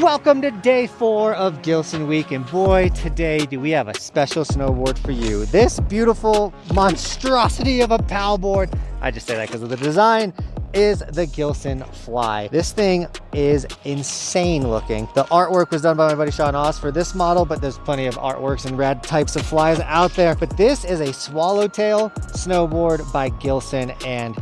Welcome to day 4 of Gilson week, and boy, today do we have a special snowboard for you. This beautiful monstrosity of a POW board, I just say that because of the design, is the Gilson Fly. This thing is insane looking. The artwork was done by my buddy Sean Oss for this model, but there's plenty of artworks and rad types of flies out there. But this is a swallowtail snowboard by Gilson, and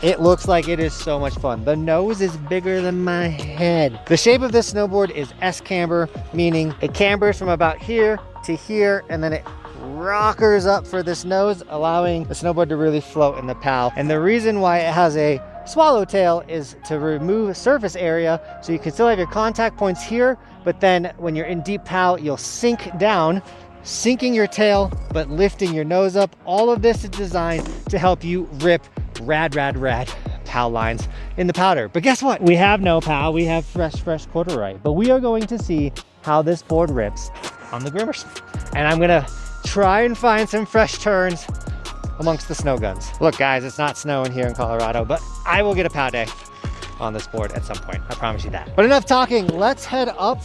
it looks like it is so much fun. The nose is bigger than my head. The shape of this snowboard is S-camber, meaning it cambers from about here to here, and then it rockers up for this nose, allowing the snowboard to really float in the POW. And the reason why it has a swallowtail is to remove surface area, so you can still have your contact points here, but then when you're in deep POW, you'll sink down, sinking your tail, but lifting your nose up. All of this is designed to help you rip rad POW lines in the powder. But guess what? We have no POW, we have fresh corduroy. But we are going to see how this board rips on the groomers. And I'm gonna try and find some fresh turns amongst the snow guns. Look guys, it's not snowing here in Colorado, but I will get a POW day on this board at some point. I promise you that. But enough talking, let's head up.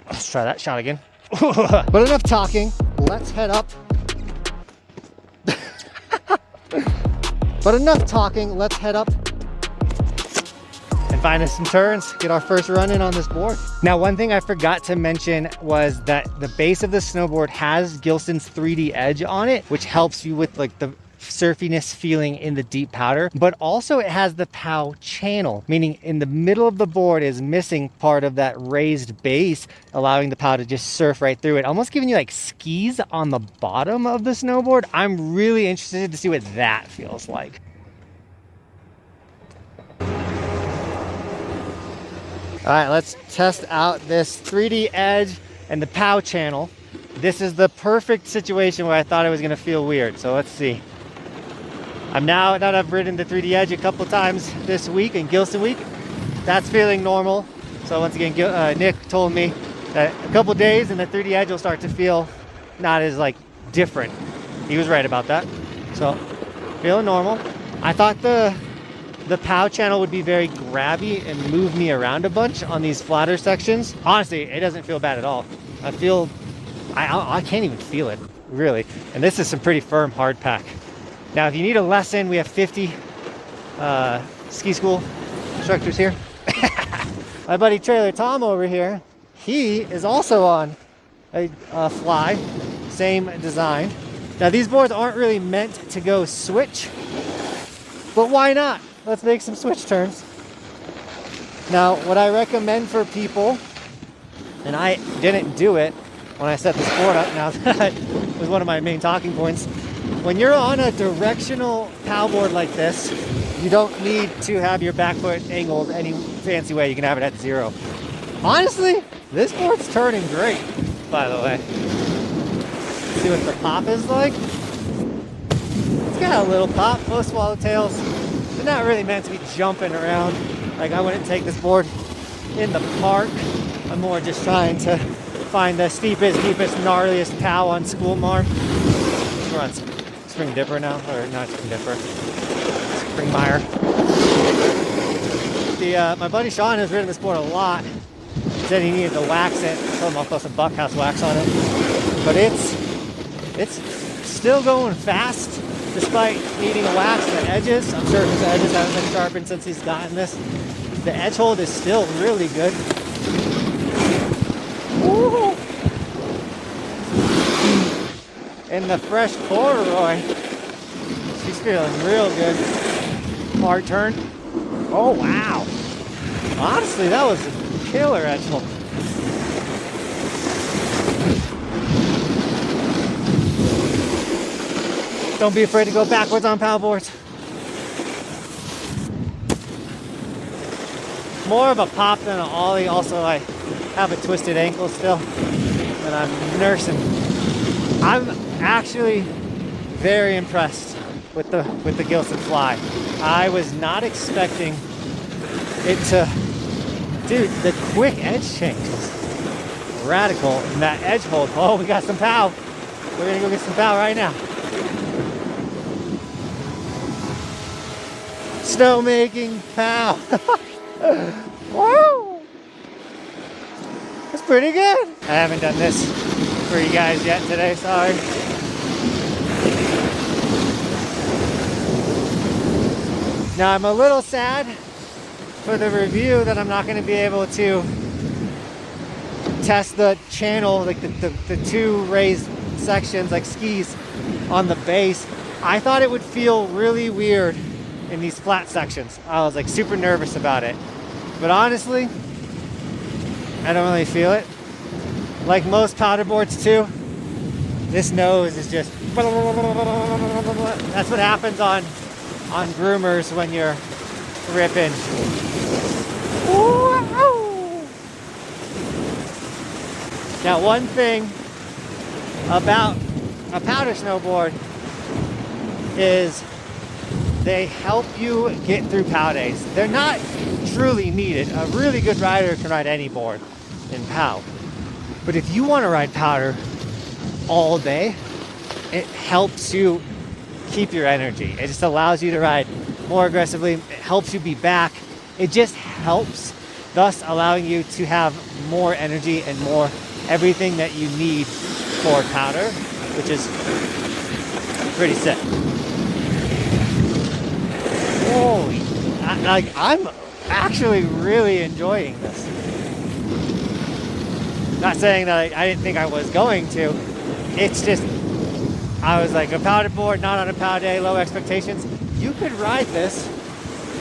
Let's try that shot again. But enough talking, let's head up. But enough talking, let's head up and find us some turns, get our first run in on this board. Now, one thing I forgot to mention was that the base of the snowboard has Gilson's 3D edge on it, which helps you with like the surfiness feeling in the deep powder, but also it has the POW channel, meaning in the middle of the board is missing part of that raised base, allowing the POW to just surf right through it, almost giving you like skis on the bottom of the snowboard. I'm really interested to see what that feels like. All right, let's test out this 3D edge and the POW channel. This is the perfect situation where I thought it was gonna feel weird, so let's see. Now that I've ridden the 3D edge a couple times this week in Gilson week, that's feeling normal. So once again, Nick told me that a couple days and the 3D edge will start to feel not as like different. He was right about that. So feeling normal. I thought the POW channel would be very grabby and move me around a bunch on these flatter sections. Honestly, it doesn't feel bad at all. I can't even feel it, really. And this is some pretty firm hard pack. Now, if you need a lesson, we have 50 ski school instructors here. My buddy Trailer Tom over here, he is also on a Fly, same design. Now, these boards aren't really meant to go switch, but why not? Let's make some switch turns. Now, what I recommend for people, and I didn't do it when I set this board up, now that was one of my main talking points. When you're on a directional POW board like this, you don't need to have your back foot angled any fancy way. You can have it at 0. Honestly, this board's turning great, by the way. Let's see what the pop is like. It's got a little pop. Most swallowtails, they're not really meant to be jumping around. Like, I wouldn't take this board in the park. I'm more just trying to find the steepest, deepest, gnarliest POW on School Marm. We're on Spring Dipper now, or not Spring Dipper, Spring Mire. My buddy Sean has ridden this board a lot. He said he needed to wax it. I told him I'll throw some Buckhouse wax on it. But it's still going fast, despite needing a wax. The edges, I'm sure his edges haven't been sharpened since he's gotten this. The edge hold is still really good. Woo! And the fresh corduroy, she's feeling real good. Hard turn. Oh wow! Honestly, that was a killer edge hold. Don't be afraid to go backwards on POW boards. More of a pop than an ollie. Also, I have a twisted ankle still that I'm nursing. I'm actually very impressed with the Gilson Fly. I was not expecting it to, dude, the quick edge change was radical. And that edge hold, oh, we got some POW. We're gonna go get some POW right now. snowmaking POW. Woo! That's pretty good. I haven't done this for you guys yet today, sorry. Now I'm a little sad for the review that I'm not going to be able to test the channel, like the two raised sections like skis on the base. I thought it would feel really weird in these flat sections. I was like super nervous about it, but honestly I don't really feel it. Like most powder boards too, this nose is just that's what happens on groomers when you're ripping. Now one thing about a powder snowboard is they help you get through POW days. They're not truly needed. A really good rider can ride any board in POW. But if you want to ride powder all day, it helps you keep your energy. It just allows you to ride more aggressively. It helps you be back. It just helps, thus allowing you to have more energy and more everything that you need for powder, which is pretty sick. Holy, I'm actually really enjoying this. Not saying that I didn't think I was going to. It's just, I was like, a powder board, not on a POW day, low expectations. You could ride this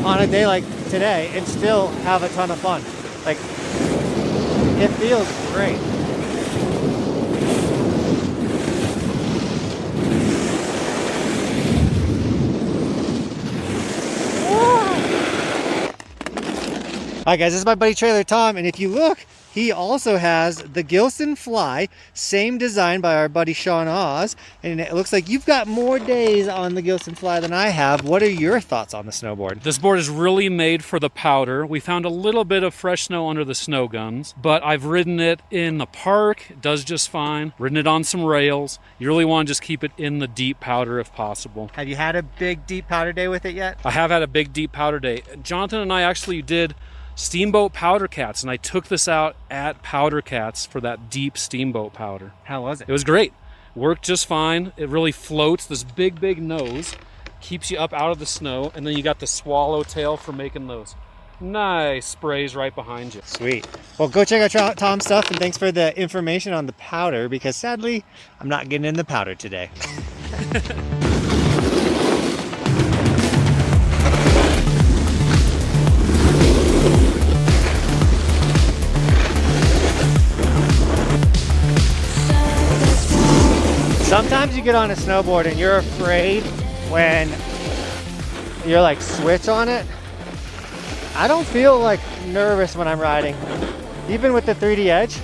on a day like today and still have a ton of fun. Like, it feels great. Alright guys, this is my buddy Trailer Tom, and if you look, he also has the Gilson Fly, same design by our buddy Sean Oz, and it looks like you've got more days on the Gilson Fly than I have. What are your thoughts on the snowboard? This board is really made for the powder. We found a little bit of fresh snow under the snow guns, but I've ridden it in the park. It does just fine. Ridden it on some rails. You really want to just keep it in the deep powder if possible. Have you had a big deep powder day with it yet? I have had a big deep powder day. Jonathan and I actually did Steamboat Powder Cats, and I took this out at Powder Cats for that deep steamboat powder. How was it? It was great. Worked just fine. It really floats. This big nose keeps you up out of the snow, and then you got the swallowtail for making those nice sprays right behind you. Sweet. Well, go check out Tom's stuff, and thanks for the information on the powder, because sadly I'm not getting in the powder today. Sometimes you get on a snowboard and you're afraid when you're like switch on it. I don't feel like nervous when I'm riding. Even with the 3D Edge,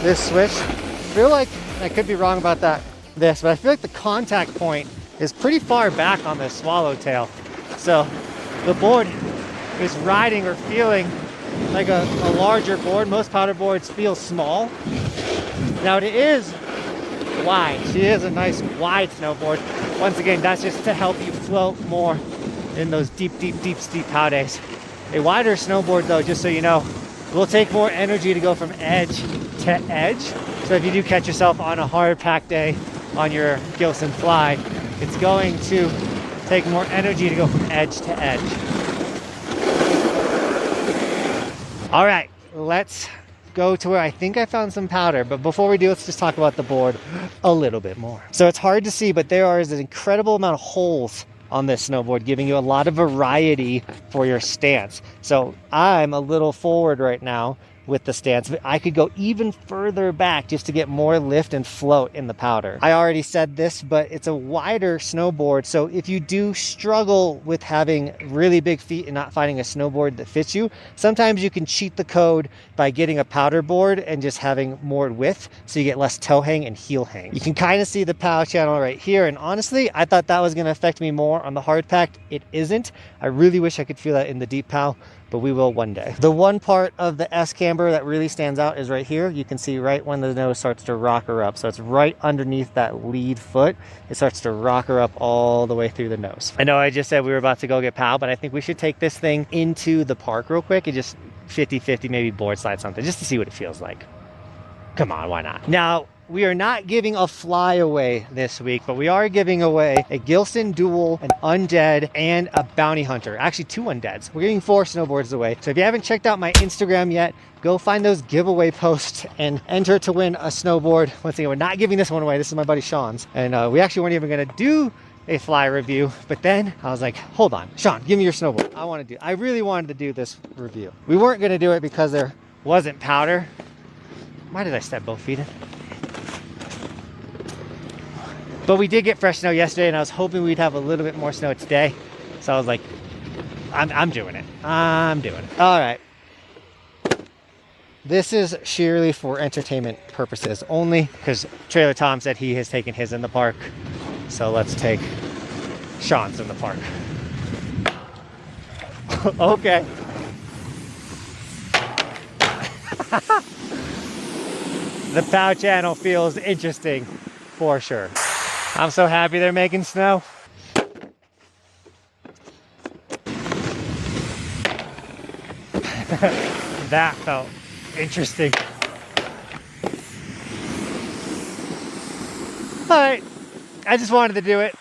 this switch, I feel like, I could be wrong about this, but I feel like the contact point is pretty far back on the swallowtail. So the board is riding or feeling like a larger board. Most powder boards feel small. Now it is wide. She is a nice wide snowboard. Once again, that's just to help you float more in those deep steep POW days. A wider snowboard though, just so you know, will take more energy to go from edge to edge. So if you do catch yourself on a hard pack day on your Gilson Fly, it's going to take more energy to go from edge to edge. All right, let's go to where I think I found some powder, but before we do, let's just talk about the board a little bit more. So it's hard to see, but there is an incredible amount of holes on this snowboard, giving you a lot of variety for your stance. So I'm a little forward right now with the stance, but I could go even further back just to get more lift and float in the powder. I already said this, but it's a wider snowboard, so if you do struggle with having really big feet and not finding a snowboard that fits you, sometimes you can cheat the code by getting a powder board and just having more width, so you get less toe hang and heel hang. You can kind of see the POW channel right here, and honestly, I thought that was going to affect me more on the hard pack. It isn't. I really wish I could feel that in the deep POW, but we will one day. The one part of the S camber that really stands out is right here. You can see right when the nose starts to rock her up. So it's right underneath that lead foot. It starts to rock her up all the way through the nose. I know I just said we were about to go get POW, but I think we should take this thing into the park real quick and just 50-50, maybe board slide something, just to see what it feels like. Come on, why not? Now, we are not giving a flyaway this week, but we are giving away a Gilson dual, an undead, and a bounty hunter. Actually, 2 undeads. We're giving 4 snowboards away. So if you haven't checked out my Instagram yet, go find those giveaway posts and enter to win a snowboard. Once again, we're not giving this one away. This is my buddy Sean's. And we actually weren't even gonna do a fly review, but then I was like, hold on, Sean, give me your snowboard. I really wanted to do this review. We weren't gonna do it because there wasn't powder. Why did I step both feet in? But we did get fresh snow yesterday, and I was hoping we'd have a little bit more snow today. So I was like, I'm doing it. I'm doing it. All right. This is sheerly for entertainment purposes only, because Trailer Tom said he has taken his in the park. So let's take Sean's in the park. Okay. The POW channel feels interesting for sure. I'm so happy they're making snow. That felt interesting. All right, I just wanted to do it.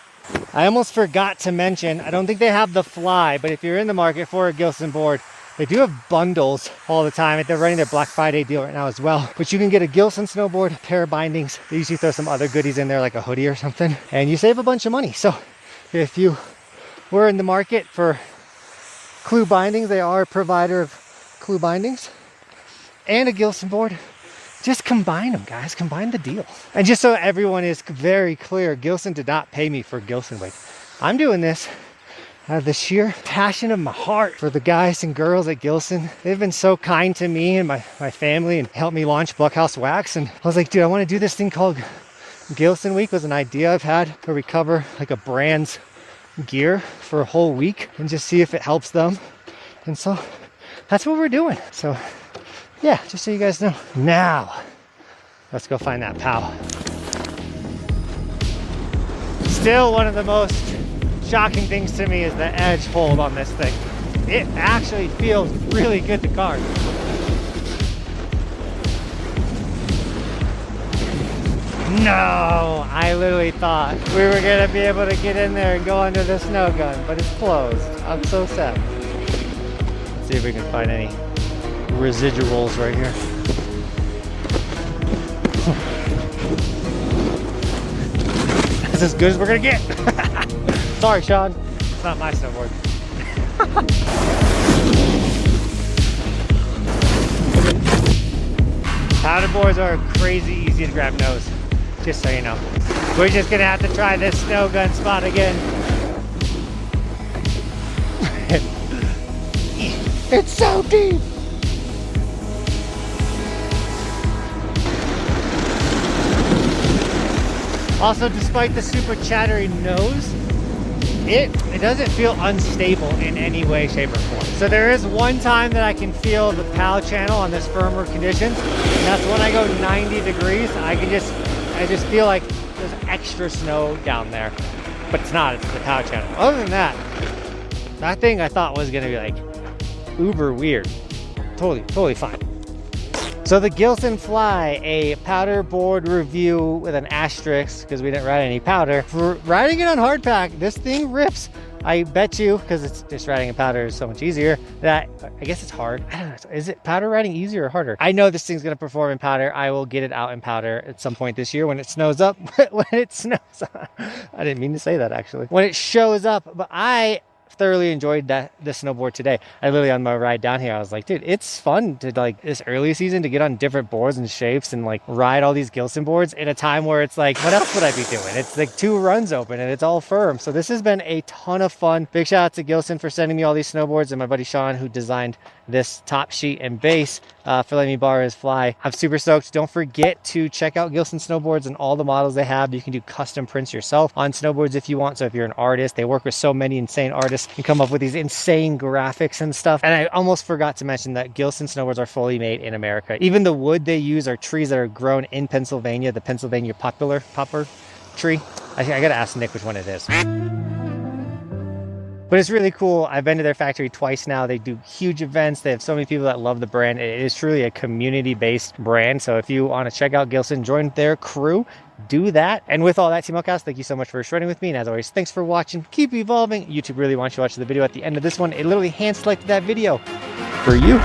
I almost forgot to mention, I don't think they have the fly, but if you're in the market for a Gilson board, they do have bundles all the time. They're running their Black Friday deal right now as well. But you can get a Gilson snowboard, a pair of bindings. They usually throw some other goodies in there like a hoodie or something. And you save a bunch of money. So if you were in the market for Clue bindings, they are a provider of Clue bindings and a Gilson board. Just combine them, guys. Combine the deal. And just so everyone is very clear, Gilson did not pay me for Gilson weight. I'm doing this out of the sheer passion of my heart for the guys and girls at Gilson. They've been so kind to me and my family and helped me launch Buckhouse Wax. And I was like, dude, I want to do this thing called Gilson Week. It was an idea I've had where we cover like a brand's gear for a whole week and just see if it helps them. And so that's what we're doing. So yeah, just so you guys know. Now, let's go find that POW. Still one of the most shocking things to me is the edge hold on this thing. It actually feels really good to cart. No, I literally thought we were gonna be able to get in there and go under the snow gun, but it's closed. I'm so sad. Let's see if we can find any residuals right here. That's as good as we're gonna get. Sorry, Sean. It's not my snowboard. Powder boards are crazy easy to grab nose, just so you know. We're just gonna have to try this snow gun spot again. It's so deep. Also, despite the super chattery nose, it doesn't feel unstable in any way, shape, or form. So there is one time that I can feel the POW channel on this firmer conditions, and that's when I go 90 degrees. I just feel like there's extra snow down there, but it's not, it's the POW channel. Other than that thing I thought was gonna be like uber weird. Totally fine. So the Gilson Fly, a powder board review with an asterisk because we didn't ride any powder. For riding it on hardpack, this thing rips. I bet you, because it's just riding in powder is so much easier, that I guess it's hard. I don't know, is it powder riding easier or harder? I know this thing's gonna perform in powder. I will get it out in powder at some point this year when it snows up. When it snows up. I didn't mean to say that actually. When it shows up, but I thoroughly enjoyed the snowboard today. I literally, on my ride down here, I was like, dude, it's fun to like this early season to get on different boards and shapes and like ride all these Gilson boards in a time where it's like, what else would I be doing? It's like 2 runs open and it's all firm. So this has been a ton of fun. Big shout out to Gilson for sending me all these snowboards, and my buddy Sean, who designed this top sheet and base, for letting me borrow his fly. I'm super stoked. Don't forget to check out Gilson snowboards and all the models they have. You can do custom prints yourself on snowboards if you want. So if you're an artist, they work with so many insane artists artists can come up with these insane graphics and stuff. And I almost forgot to mention that Gilson snowboards are fully made in America. Even the wood they use are trees that are grown in Pennsylvania, the Pennsylvania poplar tree. I gotta ask Nick which one it is. But it's really cool. I've been to their factory twice now. They do huge events. They have so many people that love the brand. It is truly a community-based brand. So if you want to check out Gilson, join their crew, do that. And with all that, Team Buckhouse, thank you so much for shredding with me. And as always, thanks for watching. Keep evolving. YouTube really wants you to watch the video at the end of this one. It literally hand selected that video for you.